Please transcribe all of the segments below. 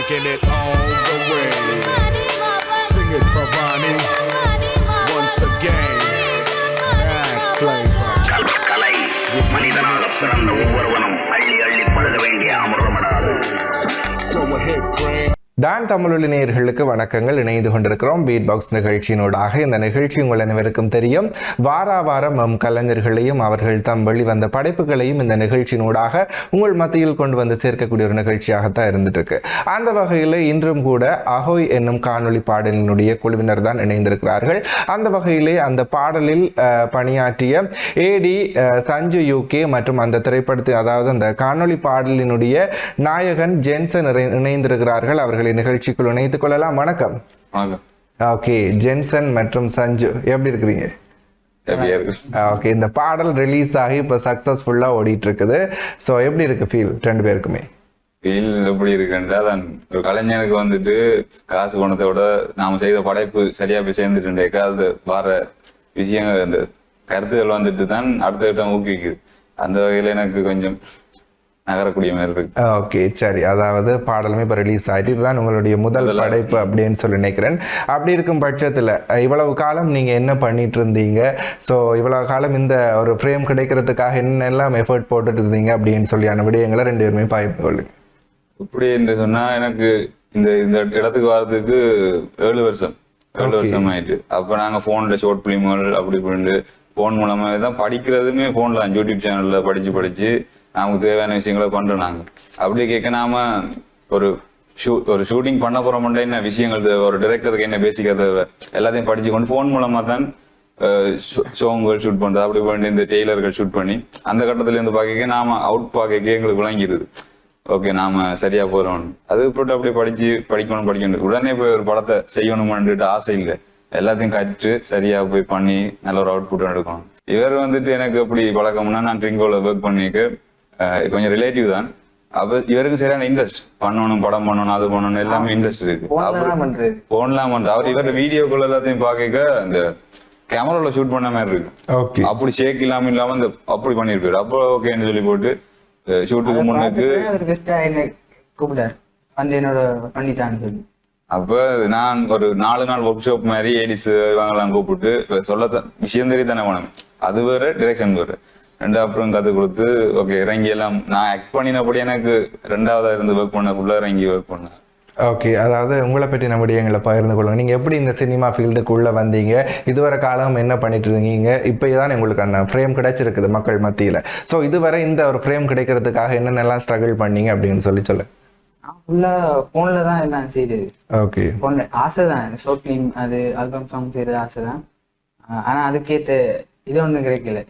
taking it all the way. Sing it, Bhavani. Once again, bad flavor. கலை மனிதனாக பிறந்த ஒவ்வொருவனும் அள்ளி அள்ளி பழுத வேண்டிய அமிர்தமடாது. Go ahead, Craig. டான் தமிழொலி நேயர்களுக்கு வணக்கங்கள். இணைந்து கொண்டிருக்கிறோம் பீட் பாக்ஸ் நிகழ்ச்சியினூடாக. இந்த நிகழ்ச்சி உங்கள் அனைவருக்கும் தெரியும். வாரம் நம் கலைஞர்களையும் அவர்கள் தம் வெளிவந்த படைப்புகளையும் இந்த நிகழ்ச்சியினூடாக உங்கள் மத்தியில் கொண்டு வந்து சேர்க்கக்கூடிய ஒரு நிகழ்ச்சியாகத்தான் இருந்துட்டு இருக்கு. அந்த வகையில் இன்றும் கூட அஹோய் என்னும் காணொலி பாடலினுடைய குழுவினர் தான் இணைந்திருக்கிறார்கள். அந்த வகையிலே அந்த பாடலில் பணியாற்றிய ஏடி சஞ்சு யூகே மற்றும் அந்த திரைப்படத்தில் அதாவது அந்த காணொலி பாடலினுடைய நாயகன் ஜென்சன் இணைந்திருக்கிறார்கள். அவர்கள் நிகழ்ச்சிக்குள் இணைத்துக் கொள்ளலாம். வணக்கம். ஓகே, ஜென்சன் மற்றும் சஞ்சு எப்படி இருக்கிறீங்க? ஓகே, இந்த பாடல் ரிலீஸ் ஆகி இப்போ சக்சஸ்ஃபுல்லா ஓடிட்டு இருக்குது. ஸோ எப்படி இருக்கு ஃபீல் ரெண்டு பேருக்குமே? ஃபீல் எப்படி இருக்குன்றா தான் ஒரு கலைஞனுக்கு வந்துட்டு காசு பணத்தை விட நாம செய்த படைப்பு சரியா போய் சேர்ந்துட்டு அது வர விஷயங்கள் அந்த கருத்துகள் வந்துட்டு தான் அடுத்த கட்டம் ஊக்குவிக்குது. அந்த வகையில எனக்கு கொஞ்சம் நகரக்கூடிய மாதிரி இருக்கு. ஓகே, சரி. அதாவது பாடலுமே இப்போ ரிலீஸ் ஆகிட்டு இதுதான் உங்களுடைய முதல் படைப்பு அப்படின்னு சொல்லி நினைக்கிறேன். அப்படி இருக்கும் பட்சத்தில் இவ்வளவு காலம் நீங்கள் என்ன பண்ணிட்டு இருந்தீங்க? ஸோ இவ்வளவு காலம் இந்த ஒரு ஃப்ரேம் கிடைக்கிறதுக்காக என்னெல்லாம் எஃபர்ட் போட்டுட்டு இருந்தீங்க அப்படின்னு சொல்லியான விடயங்களை ரெண்டு பேருமே பகிர்ந்து கொள்ளுங்க. இப்படி என்று சொன்னா எனக்கு இந்த இந்த இடத்துக்கு வர்றதுக்கு 7 வருஷம் ஆயிட்டு. அப்ப நாங்க போன்ல ஷார்ட் பிலிம்கள் அப்படி பண்ணிட்டு போன் மூலமா தான் படிக்கிறதுமே போன்ல தான் யூடியூப் சேனல்ல படிச்சு நமக்கு தேவையான விஷயங்களை பண்றோம். நாங்க அப்படி கேட்க நாம ஒரு ஷூட்டிங் பண்ண போறோம்னா என்ன விஷயங்கள் தேவை, ஒரு டைரக்டருக்கு என்ன பேசிக்கா தேவை, எல்லாத்தையும் படிச்சு கொண்டு போன் மூலமா தான் ஷோங்கள் ஷூட் பண்றது. அப்படி பண்ணி இந்த டெய்லர்கள் ஷூட் பண்ணி அந்த கட்டத்துல இருந்து பார்க்க நாம அவுட் பார்க்க எங்களுக்கு விளங்கிடுது. ஓகே, நாம சரியா போறோம். அது போட்டு அப்படி படிக்கணும். உடனே போய் ஒரு படத்தை செய்யணும்னுட்டு ஆசை இல்லை. எல்லாத்தையும் கற்று சரியா போய் பண்ணி நல்ல ஒரு அவுட் புட் எடுக்கணும். இவர் வந்துட்டு எனக்கு எப்படி பழக்கம்னா நான் ட்ரிங்கோல ஒர்க் பண்ணிக்க கொஞ்சம் ரிலேட்டிவ் தான். அப்ப இவருக்கு சரியான இன்ட்ரெஸ்ட் பண்ணணும், படம் பண்ணணும், அது பண்ணணும், எல்லாமே இன்ட்ரெஸ்ட் இருக்கு. போன்லாம் பண்ற அவர் இவர வீடியோக்குள்ள எல்லாத்தையும் பாக்க அந்த கேமரால ஷூட் பண்ண மாதிரி இருக்கு. அப்படி ஷேக் இல்லாம அந்த அப்படி பண்ணிருப்பாரு. அப்போ ஓகேன்னு சொல்லி போட்டு ஷூட்டுக்கு முன்னுக்கு அப்ப நான் ஒரு 4 நாள் ஒர்க் ஷாப் மாதிரி ஏடிஸ் இவங்கெல்லாம் கூப்பிட்டு சொல்ல விஷயம் தெரிய தானே போனேன். அது வேற டிரெக்ஷன் வேற ரெண்டு அப்புறம் கத்து கொடுத்து ஓகே இறங்கி எல்லாம் நான் ஆக்ட் பண்ணினபடி எனக்கு 2ஆவதா இருந்து ஒர்க் பண்ணக்குள்ள இறங்கி ஒர்க் பண்ணேன். ஓகே, அதாவது உங்களை பற்றி நம்முடைய எங்களை பகிர்ந்து கொள்ளுங்க. நீங்கள் எப்படி இந்த சினிமா ஃபீல்டுக்குள்ளே வந்தீங்க? இதுவரை காலம் என்ன பண்ணிட்டு இருந்தீங்க? இப்போ தான் உங்களுக்கு அந்த ஃப்ரேம் கிடைச்சிருக்குது மக்கள் மத்தியில். ஸோ இதுவரை இந்த ஒரு ஃப்ரேம் கிடைக்கிறதுக்காக என்னென்னலாம் ஸ்ட்ரகிள் பண்ணீங்க அப்படின்னு சொல்லு. ஃபுல்லாக ஃபோனில் தான் எல்லாம் செய்யுது. ஓகே, ஃபோனில் ஆசை தான், ஷார்ட் ஃபிலிம் அது ஆல்பம் சாங் செய்கிறது ஆசை தான். ஆனால் அதுக்கேற்ற இது ஒன்றும் கிடைக்கல,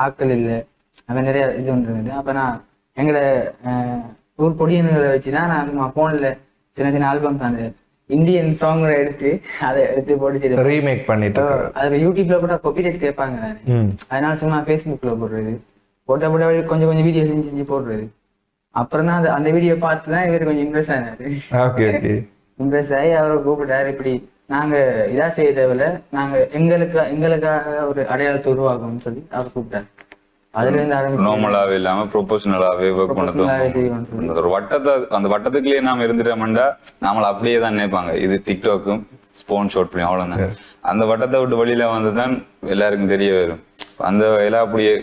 ஆட்கள் இல்லை, அது நிறைய இது ஒன்று இருந்தது. அப்போ நான் எங்களை ஊர் பொடியன்களை வச்சு தான் நான் சும்மா ஃபோனில் சின்ன ஆல்பம்ஸ் அந்த இந்தியன் சாங்களை அதை எடுத்து போட்டு ரீமேக் பண்ணிட்டு அது யூடியூப்ல கூட காப்பிரைட் கேட்பாங்க தானே, அதனால சும்மா ஃபேஸ்புக்கில் போடுறது, போட்ட கொஞ்சம் வீடியோ செஞ்சு போடுறது. அப்புறம் தான் அந்த வீடியோ பார்த்து தான் இவர் கொஞ்சம் இம்ப்ரெஸ் ஆனாரு. இம்ப்ரெஸ் ஆகி அவரை கூப்பிட்டாரு, இப்படி நாங்க இதா செய்ய தேவையில்ல, நாங்க எங்களுக்காக ஒரு அடையாளத்தை உருவாக்கணும்னு சொல்லி அவர் கூப்பிட்டாரு. அதுல இருந்து நார்மலாவே இல்லாம ப்ரொபஷனலாவே ஒர்க் பண்ணது ஒரு வட்டத்தை அந்த வட்டத்துக்குள்ளேயே நாம இருந்துட்டோம்டா நாமள அப்படியே தான் நினைப்பாங்க. இது டிக்டாக்கும் ஸ்போன் ஷாட் பண்ணி அவ்வளவுதான். அந்த வட்டத்தை விட்டு வெளியில வந்துதான் எல்லாருக்கும் தெரிய வரும். அந்த வகையில அப்படியே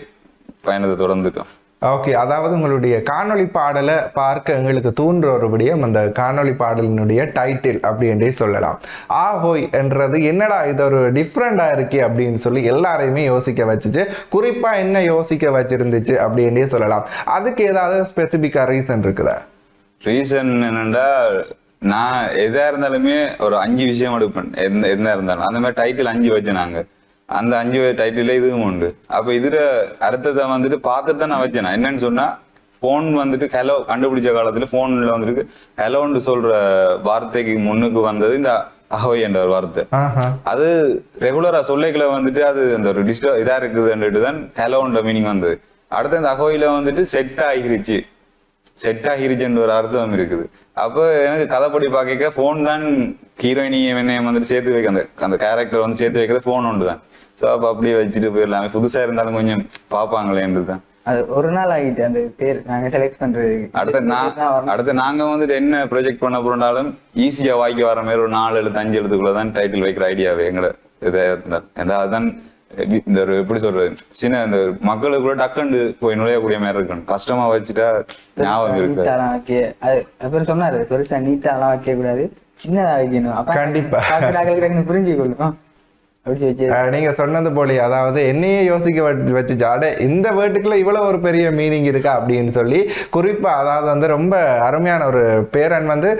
பயணத்தை தொடர்ந்துட்டோம். ஓகே, அதாவது உங்களுடைய காணொலி பாடலை பார்க்க எங்களுக்கு தூண்டுற ஒரு விடயம் அந்த காணொலி பாடலினுடைய டைட்டில் அப்படின்றே சொல்லலாம். ஆஹோய் என்றது என்னடா இது ஒரு டிஃப்ரெண்டா இருக்கே அப்படின்னு சொல்லி எல்லாரையுமே யோசிக்க வச்சுச்சு. குறிப்பா என்ன யோசிக்க வச்சிருந்துச்சு அப்படின்றே சொல்லலாம். அதுக்கு ஏதாவது ஸ்பெசிபிக்கா ரீசன் இருக்குதா? ரீசன் என்னன்னா நான் எதா இருந்தாலுமே ஒரு 5 விஷயம் எடுப்பேன். என்ன இருந்தாலும் அந்த மாதிரி டைட்டில் 5 வச்சேன். நாங்க அந்த 5 டைட்டில இதுவும் உண்டு. அப்ப இதுல அடுத்ததை வந்துட்டு பார்த்துட்டு தான் நான் வச்சேன். என்னன்னு சொன்னா போன் வந்துட்டு ஹலோ கண்டுபிடிச்ச காலத்துல போன்ல வந்துட்டு ஹலோன்னு சொல்ற வார்த்தைக்கு முன்னுக்கு வந்தது இந்த அஹோய் என்ற ஒரு வார்த்தை. அது ரெகுலரா சொல்லைகளை வந்துட்டு அது அந்த ஒரு டிஸ்டர்ப் இதா இருக்குதுன்னுட்டு தான் ஹலோன்ற மீனிங் வந்தது. அடுத்து இந்த அஹோயில வந்துட்டு செட் ஆகிருச்சுன்ற ஒரு அர்த்தம் இருக்குது. அப்ப எனக்கு கதைப்படி பாக்க போன் தான் ஹீரோயினி வந்துட்டு சேர்த்து வைக்க அந்த கேரக்டர் வந்து சேர்த்து வைக்கிறது போன் ஒன்று தான். ஸோ அப்போ அப்படியே வச்சுட்டு போயிடலாமே, புதுசா இருந்தாலும் கொஞ்சம் பார்ப்பாங்களேன்றது தான். அது ஒரு நாள் ஆகிட்டு அந்த பேர் நாங்க செலக்ட் பண்றது. அடுத்து நாங்க வந்துட்டு என்ன ப்ரொஜெக்ட் பண்ண போறாலும் ஈஸியா வாய்க்கு வர மாதிரி ஒரு 4 எழுத்து 5 எழுத்துக்குள்ளதான் டைட்டில் வைக்கிற ஐடியாவே எங்களை இதை ஏன்னா அதுதான் இந்த ஒரு எப்படி சொல்றது சின்ன இந்த மக்களுக்கு கூட டக்குண்டு போய் நுழையக்கூடிய மாதிரி இருக்கணும். கஷ்டமா வச்சுட்டா ஞாபகம் இருக்கு. அது சொன்னாரு பெருசா நீட்டா எல்லாம் வைக்க கூடாது, சின்னதா வைக்கணும். அப்ப கண்டிப்பா புரிஞ்சுக்கொள்ளும். நீங்க சொன்னது போல அதாவது என்னையே யோசிக்க வச்சுச்சு அட இந்த வேர்டுக்குள்ள இவ்வளவு ஒரு பெரிய மீனிங் இருக்கா அப்படின்னு சொல்லி. குறிப்பா அதாவது வந்து ரொம்ப அருமையான ஒரு பேரன் வந்து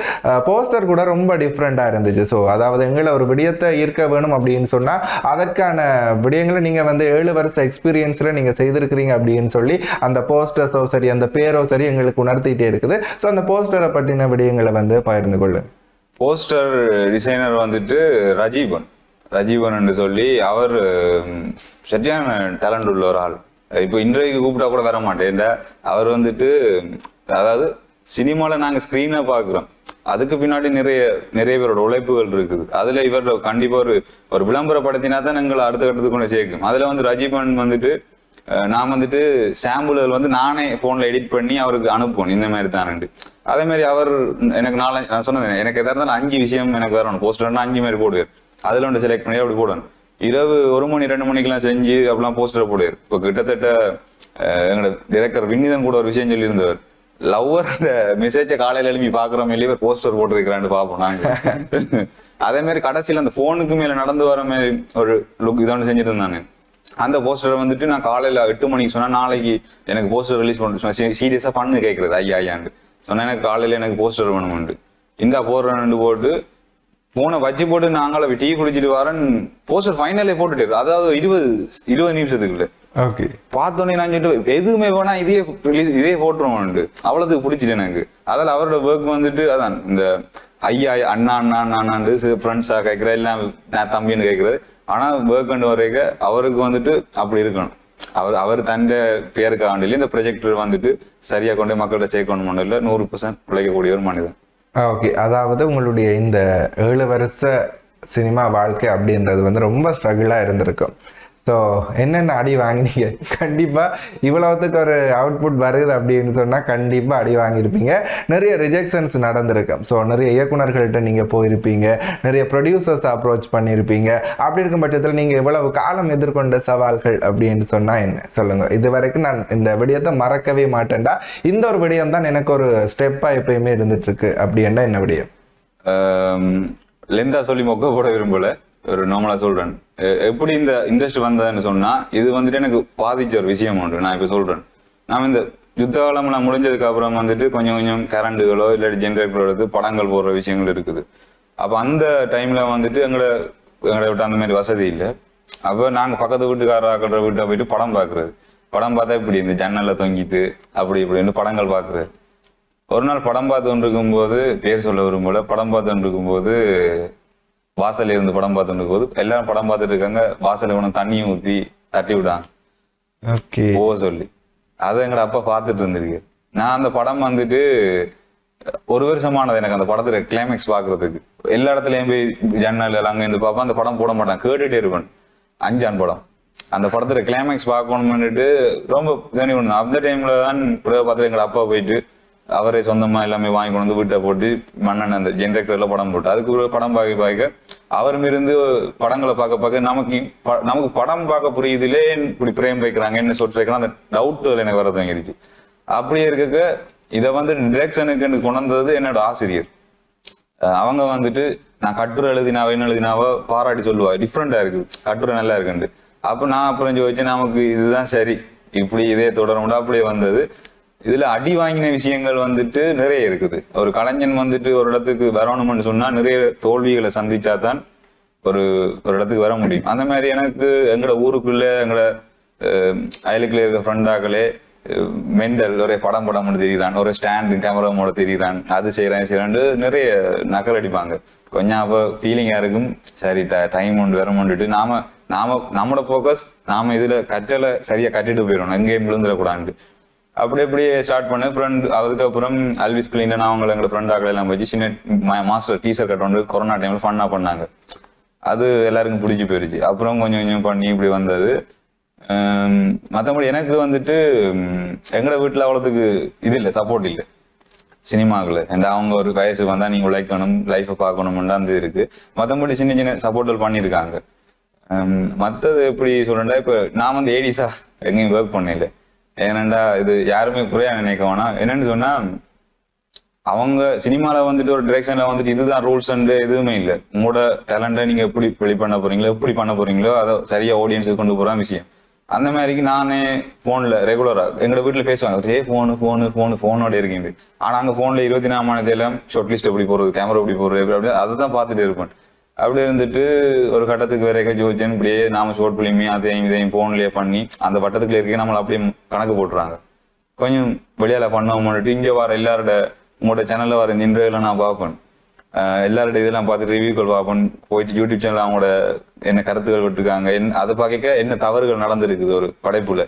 போஸ்டர் கூட ரொம்ப டிஃப்ரெண்டா இருந்துச்சு. ஸோ அதாவது எங்களை ஒரு விடயத்தை ஈர்க்க வேணும் அப்படின்னு சொன்னா அதற்கான விடயங்களை நீங்க வந்து 7 வருஷ எக்ஸ்பீரியன்ஸ்ல நீங்க செய்திருக்கிறீங்க அப்படின்னு சொல்லி அந்த போஸ்டர்ஸோ சரி அந்த பேரோ சரி எங்களுக்கு உணர்த்திட்டே இருக்குது. ஸோ அந்த போஸ்டரை பற்றின விடயங்களை வந்து பகிர்ந்து கொள்ளு. போஸ்டர் டிசைனர் வந்துட்டு ரஜீவன் சொல்லி அவர் சரியான டேலண்ட் உள்ள ஒரு ஆள். இப்போ இன்டர்வியூக்கு கூப்பிட்டா கூட வர மாட்டேன். அவர் வந்துட்டு அதாவது சினிமால நாங்க ஸ்கிரீனை பாக்குறோம், அதுக்கு பின்னாடி நிறைய பேரோட உழைப்புகள் இருக்குது. அதுல இவர் கண்டிப்பா ஒரு விளம்பரப்படுத்தினா தான் எங்களை அடுத்த கட்டத்துக்கு கொண்டு சேர்க்கும். அதுல வந்து ரஜீவன் வந்துட்டு நான் வந்துட்டு சாம்பிள்கள் வந்து நானே போன்ல எடிட் பண்ணி அவருக்கு அனுப்புவேன் இந்த மாதிரி தானே. அதே மாதிரி அவர் எனக்கு நான் சொன்னது எனக்கு எதா இருந்தாலும் 5 விஷயம் எனக்கு வரணும். போஸ்டர்னா 5 மாதிரி போடுவார். அதுல ஒன்று செலக்ட் பண்ணி அப்படி போடணும். இரவு 1 மணி 2 மணிக்கெல்லாம் செஞ்சு அப்படிலாம் போஸ்டர் போடுவார். இப்போ கிட்டத்தட்ட எங்களோட டைரக்டர் வின்னிதன் கூட ஒரு விஷயம் சொல்லி இருந்தவர், லவ்வர் மெசேஜை காலையில எழுப்பி பாக்குறோம் இல்லையே போஸ்டர் போட்டிருக்கிறான்னு பார்ப்போம் நாங்க. அதே மாதிரி கடைசியில் அந்த போனுக்கு மேல நடந்து வர மாதிரி ஒரு லுக் இதோன்னு செஞ்சுட்டு இருந்தாங்க. அந்த போஸ்டரை வந்துட்டு நான் காலையில 8 மணிக்கு சொன்னா நாளைக்கு எனக்கு போஸ்டர் ரிலீஸ் பண்ண சீரியஸா பண்ணு கேட்கறது ஐயாண்டு சொன்னா எனக்கு காலையில எனக்கு போஸ்டர் வேணும்னு இந்த போடுறேன்னு போட்டு போனை வச்சு போட்டு நாங்கள டீ குடிச்சிட்டு வரேன். போஸ்டர் ஃபைனலே போட்டுட்டு அதாவது 20 நிமிஷத்துக்குள்ள பார்த்தோன்னே நான் சொல்லிட்டு எதுவுமே வேணா இதே போட்டுருவோம் அவ்வளவுக்கு பிடிச்சிட்டு எனக்கு. அதில் அவரோட ஒர்க் வந்துட்டு அதான் இந்த ஐயா அண்ணா அண்ணாண்டு ஃப்ரெண்ட்ஸா கேட்கறது எல்லாம் நான் தம்பின்னு கேட்கறது. ஆனா ஒர்க் அண்ட் வரைக்கும் அவருக்கு வந்துட்டு அப்படி இருக்கணும். அவர் தந்த பேருக்காண்டில இந்த ப்ரொஜெக்டர் வந்துட்டு சரியா கொண்டு மக்கள்கிட்ட சேர்க்கணும் 100% உழைக்கக்கூடிய ஒரு மனிதன். ஓகே, அதாவது உங்களுடைய இந்த 7 வருஷ சினிமா வாழ்க்கை அப்படின்றது வந்து ரொம்ப ஸ்ட்ரகிளாக இருந்திருக்கும். ஸோ என்னென்ன அடி வாங்கினீங்க? கண்டிப்பாக இவ்வளவுத்துக்கு ஒரு அவுட்புட் வருது அப்படின்னு சொன்னால் கண்டிப்பாக அடி வாங்கியிருப்பீங்க. நிறைய ரிஜெக்ஷன்ஸ் நடந்திருக்கும். ஸோ நிறைய இயக்குநர்கள்ட்ட நீங்கள் போயிருப்பீங்க, நிறைய ப்ரொடியூசர்ஸ் அப்ரோச் பண்ணியிருப்பீங்க. அப்படி இருக்கும் பட்சத்தில் நீங்கள் இவ்வளவு காலம் எதிர்கொண்ட சவால்கள் அப்படின்னு சொன்னால் என்ன சொல்லுங்கள்? இது வரைக்கும் நான் இந்த விடயத்தை மறக்கவே மாட்டேன்டா, இந்த ஒரு விடயம் தான் எனக்கு ஒரு ஸ்டெப்பாக எப்பயுமே இருந்துட்டுருக்கு அப்படின்னா என்ன விடயம்? லெந்தா சொல்லி மொக்க போட விரும்பல, ஒரு நார்மலா சொல்றேன். எப்படி இந்த இண்டஸ்ட்ரி வந்ததுன்னு சொன்னா இது வந்துட்டு எனக்கு பாதிச்ச ஒரு விஷயம் உண்டு. நான் இப்ப சொல்றேன், நாம இந்த யுத்த காலம்லாம் முடிஞ்சதுக்கு அப்புறம் வந்துட்டு கொஞ்சம் கரண்டுகளோ இல்லாட்டி ஜென்ரேட்டரோட படங்கள் போடுற விஷயங்கள் இருக்குது. அப்ப அந்த டைம்ல வந்துட்டு எங்களை விட்டு அந்த மாதிரி வசதி இல்லை. அப்ப நாங்க பக்கத்து வீட்டுக்காரர் வீட்டை போயிட்டு படம் பாக்குறது. படம் பார்த்தா இப்படி இந்த ஜன்னல்ல தொங்கிட்டு அப்படி இப்படின்னு படங்கள் பாக்குறது. ஒரு நாள் படம் பார்த்து கொண்டிருக்கும் போது, பேர் சொல்ல விரும்பல, படம் பார்த்து கொண்டிருக்கும் போது வாசல்ல இருந்து படம் பார்த்துட்டு போது எல்லாரும் படம் பார்த்துட்டு இருக்காங்க. வாசல்ல இவனை தண்ணியை ஊத்தி தட்டி விட்டாங்க போக சொல்லி. அதை எங்கட அப்பா பார்த்துட்டு இருந்திருக்கு. நான் அந்த படம் வந்துட்டு 1 வருஷமானது எனக்கு அந்த படத்துல கிளைமேக்ஸ் பாக்குறதுக்கு. எல்லா இடத்துலயும் போய் ஜன்னல் அங்க இருந்து பார்ப்பேன். அந்த படம் போட மாட்டேன், கேட்டுட்டே இருப்பேன். 5 படம் அந்த படத்துல கிளைமேக்ஸ் பார்க்கணும்னுட்டு ரொம்ப தனி ஒண்ணு. அந்த டைம்ல தான் பார்த்துட்டு எங்க அப்பா போயிட்டு அவரே சொந்தமா எல்லாமே வாங்கி கொண்டு வந்து வீட்டை போட்டு மண்ணெண்ண அந்த ஜென்ரேட்டர்ல படம் போட்டு அதுக்கு படம் பார்க்க அவரும் இருந்து படங்களை பார்க்க நமக்கு படம் பார்க்க புரியுதுலே இப்படி பிரேம் வைக்கிறாங்க என்ன சொல்லி வைக்கிறாங்க அந்த டவுட் எனக்கு வர தங்கிருச்சு. அப்படியே இருக்க இதை வந்து டிரெக்ஷனுக்கு கொண்டு வந்தது என்னோட ஆசிரியர். அவங்க வந்துட்டு நான் கட்டுரை எழுதினாவோ பாராட்டி சொல்லுவா, டிஃப்ரெண்டா இருக்கு கட்டுரை நல்லா இருக்குன்ட்டு. அப்ப நான் அப்புறம் வச்சு நமக்கு இதுதான் சரி, இப்படி இதே தொடரும் அப்படியே வந்தது. இதுல அடி வாங்கின விஷயங்கள் வந்துட்டு நிறைய இருக்குது. ஒரு கலைஞன் வந்துட்டு ஒரு இடத்துக்கு வரணும்னு சொன்னா நிறைய தோல்விகளை சந்திச்சாதான் ஒரு இடத்துக்கு வர முடியும். அந்த மாதிரி எனக்கு எங்களோட ஊருக்குள்ள எங்களோட அயலுக்குள்ள இருக்க ஃப்ரெண்டாக்களே மெண்டல் ஒரே படம் தெரியுறான், ஒரு ஸ்டாண்டு கேமராமோட தெரியுறான், அது செய்யறேன் நிறைய நக்கல் அடிப்பாங்க. கொஞ்சம் அப்போ ஃபீலிங்கா இருக்கும். சரி டைம் ஒன்று வர முடிட்டு நம்மளோட ஃபோக்கஸ் நாம இதுல கட்டலை சரியா கட்டிட்டு போயிடணும், எங்கேயும் விழுந்துடக்கூடாது. அப்படியே ஸ்டார்ட் பண்ண ஃப்ரெண்ட். அதுக்கப்புறம் அல்விஸ் கிளீன் அவங்களை எங்களோட ஃப்ரெண்டாக்களை எல்லாம் வச்சு சின்ன மாஸ்டர் டீசர் கட் வந்து கொரோனா டைம்ல ஃபன்னா பண்ணாங்க. அது எல்லாருக்கும் பிடிச்சி போயிருச்சு. அப்புறம் கொஞ்சம் பண்ணி இப்படி வந்தது. மற்றபடி எனக்கு வந்துட்டு எங்களோட வீட்டில் அவ்வளோத்துக்கு இது இல்லை, சப்போர்ட் இல்லை சினிமாவில். அண்ட் அவங்க ஒரு வயசுக்கு வந்தால் நீங்கள் உழைக்கணும், லைஃப்பை பார்க்கணும்னு அந்த இருக்கு. மற்றபடி சின்ன சின்ன சப்போர்ட்டல் பண்ணியிருக்காங்க. மற்றது எப்படி சொல்றேன்டா, இப்போ நான் வந்து ஏடிஸா எங்கேயும் ஒர்க் பண்ணல. ஏனண்டா இது யாருமே குறையா நினைக்க வேணாம். என்னன்னு சொன்னா, அவங்க சினிமாவில் வந்துட்டு ஒரு டிரெக்ஷன்ல வந்துட்டு இதுதான் ரூல்ஸ் அண்ட் எதுவுமே இல்லை. உங்களோட டேலண்டை நீங்க எப்படி வெளி பண்ண போறீங்களோ, எப்படி பண்ண போறீங்களோ அதை சரியா ஆடியன்ஸுக்கு கொண்டு போற விஷயம். அந்த மாதிரிக்கு நானே போன்ல ரெகுலரா எங்களோட வீட்டுல பேசுவாங்க, ஒரே போனோட இருக்கீங்க. ஆனா அங்க போன்ல 24 மணி நேரம் ஷார்ட் லிஸ்ட் எப்படி போறது, கேமரா எப்படி போறது, அப்படி அதை தான் பார்த்துட்டு இருப்பேன். அப்படி இருந்துட்டு ஒரு கட்டத்துக்கு வேற ஜோதிச்சேன். இப்படியே நாம ஷார்ட் பிலிமே அதையும் இதையும் போன்லயே பண்ணி அந்த வட்டத்துக்குள்ள இருக்க நம்மளை அப்படியே கணக்கு போட்டுறாங்க. கொஞ்சம் வெளியால பண்ணோம்னுட்டு இங்க வர எல்லாரோட உங்களோட சேனல்ல வர இந்த இன்டர்வியூல நான் பார்ப்பேன். எல்லாரோட இதெல்லாம் பார்த்துட்டு ரிவ்யூக்கள் பார்ப்பேன். போயிட்டு யூடியூப் சேனல் அவங்களோட என்ன கருத்துக்கள் விட்டுருக்காங்க, அதை பார்க்க என்ன தவறுகள் நடந்திருக்குது ஒரு படைப்புல,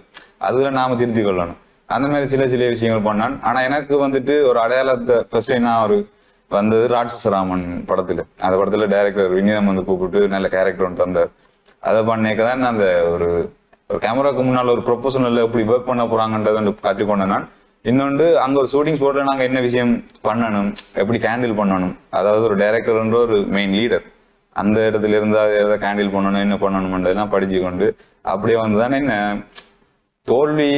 அதுல நாம திருத்தி கொள்ளணும். அந்த மாதிரி சில விஷயங்கள் பண்ணான். ஆனா எனக்கு வந்துட்டு ஒரு அடையாளத்தை ஃபர்ஸ்ட் நான் ஒரு வந்தது ராட்சசராமன் படத்துல. அந்த படத்துல டைரக்டர் வினிதம் வந்து கூப்பிட்டு நல்ல கேரக்டர் ஒன்று தந்தார். அதை பண்ணேக்கதான் அந்த ஒரு கேமராக்கு முன்னால ஒரு ப்ரொபோசனல்ல எப்படி ஒர்க் பண்ண போறாங்கன்றதை வந்து கற்றுக்கொண்டேன் நான். இன்னொன்று அங்க ஒரு ஷூட்டிங் ஸ்பாட்ல நாங்க என்ன விஷயம் பண்ணணும், எப்படி கேண்டில் பண்ணணும், அதாவது ஒரு டைரக்டர்ன்ற ஒரு மெயின் லீடர் அந்த இடத்துல இருந்தா எதை கேண்டில் பண்ணணும், என்ன பண்ணணும்ன்றதெல்லாம் படிச்சு கொண்டு அப்படியே வந்துதானே என்ன தோல்வி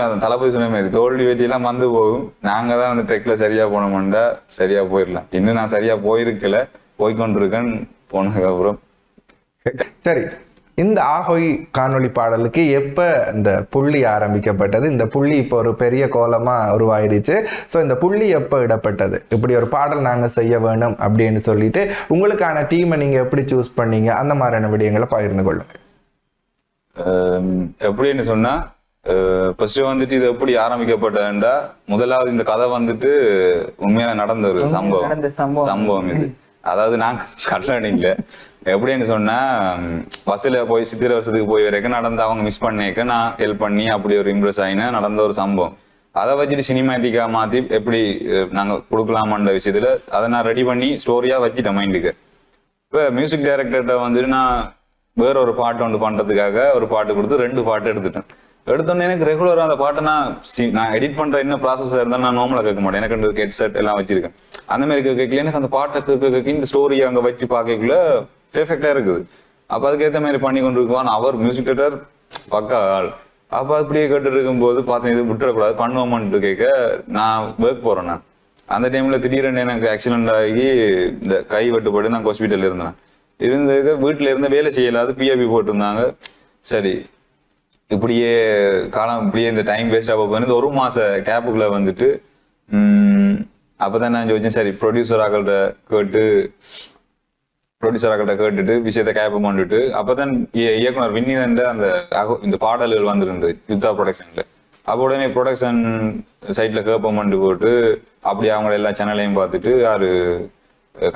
அந்த தளபதி சொன்ன மாதிரி தோல்வி வெற்றியெல்லாம் வந்து போகும். நாங்க தான் அந்த ட்ரெக்ல சரியா போனோம்டா சரியா போயிடலாம். இன்னும் நான் சரியா போயிருக்கல, போய்கொண்டிருக்கேன் போனதுக்கு அப்புறம். சரி, இந்த ஆஹோய் காணொளி பாடலுக்கு எப்ப இந்த புள்ளி ஆரம்பிக்கப்பட்டது? இந்த புள்ளி இப்போ ஒரு பெரிய கோலமா உருவாயிடுச்சு. ஸோ இந்த புள்ளி எப்ப இடப்பட்டது? இப்படி ஒரு பாடல் நாங்க செய்ய வேணும் அப்படின்னு சொல்லிட்டு உங்களுக்கான டீமை நீங்க எப்படி சூஸ் பண்ணீங்க? அந்த மாதிரியான விடயங்களை பகிர்ந்து கொள்ளுங்க. எப்படின்னு சொன்னா, ஃபர்ஸ்ட் வந்துட்டு இது எப்படி ஆரம்பிக்கப்பட்டதுண்டா, முதலாவது இந்த கதை வந்துட்டு உண்மையா நடந்த ஒரு சம்பவம் இது. அதாவது நான் கட்டணில எப்படின்னு சொன்னா, பஸ்ல போய் சித்திரை வருஷத்துக்கு போய் வரைக்கும் நடந்து அவங்க மிஸ் பண்ணிக்க நான் ஹெல்ப் பண்ணி அப்படி ஒரு இம்ப்ரெஸ் ஆகினா நடந்த ஒரு சம்பவம். அதை வச்சுட்டு சினிமேட்டிக்கா மாத்தி எப்படி நாங்க கொடுக்கலாமான்ற விஷயத்துல அதை நான் ரெடி பண்ணி ஸ்டோரியா வச்சுட்டேன் மைண்டுக்கு. இப்ப மியூசிக் டைரக்டர்கிட்ட வந்துட்டு நான் வேற ஒரு பாட்டு ஒன்று பண்றதுக்காக ஒரு பாட்டு கொடுத்து 2 பாட்டு எடுத்தோன்னே எனக்கு ரெகுலரா அந்த பாட்டை நான் எடிட் பண்ற என்ன ப்ராசஸ் இருந்தாலும் நான் நார்மலா கேட்க மாட்டேன். எனக்கு ஹெட்செட் எல்லாம் வச்சிருக்கேன். அந்த மாதிரி கேட்கல எனக்கு அந்த பாட்டை கேட்க இந்த ஸ்டோரியை அங்க வச்சு பார்க்கக்குள்ள பெர்ஃபெக்டா இருக்குது. அப்ப அதுக்கேற்ற மாதிரி பண்ணி கொண்டு இருக்குவான். அவர் மியூசிக் டைரக்டர் பக்கா ஆள். அப்ப அப்படியே கேட்டு இருக்கும்போது பார்த்தேன், இது விட்டுறக்கூடாது பண்ணுவோமான்ட்டு கேட்க நான் ஒர்க் போறேன். நான் அந்த டைம்ல திடீர்னு எனக்கு ஆக்சிடென்ட் ஆகி இந்த கை வெட்டுப்பட்டு நான் ஹாஸ்பிட்டல் இருந்தேன். வீட்டுல இருந்து வேலை செய்யலாது பிஆபி போட்டிருந்தாங்க. சரி, இப்படியே காலம் இப்படியே இந்த டைம் வேஸ்ட் ஆக போகுது. 1 மாச கேப்புக்குள்ள வந்துட்டு அப்பதான் நான் யோசிச்சேன், சரி ப்ரொடியூசர் ஆகள்கிட்ட கேட்டுட்டு விஷயத்த கேப் பண்ணிட்டு அப்பதான் இயக்குனர் வின்னிதன் அந்த இந்த பாடல்கள் வந்திருந்தது யுத்தா ப்ரொடக்ஷன்ல. அப்போ உடனே ப்ரொடக்ஷன் சைட்ல கேப்பம் பண்ணி போட்டு அப்படி அவங்க எல்லா சேனலையும் பார்த்துட்டு யாரு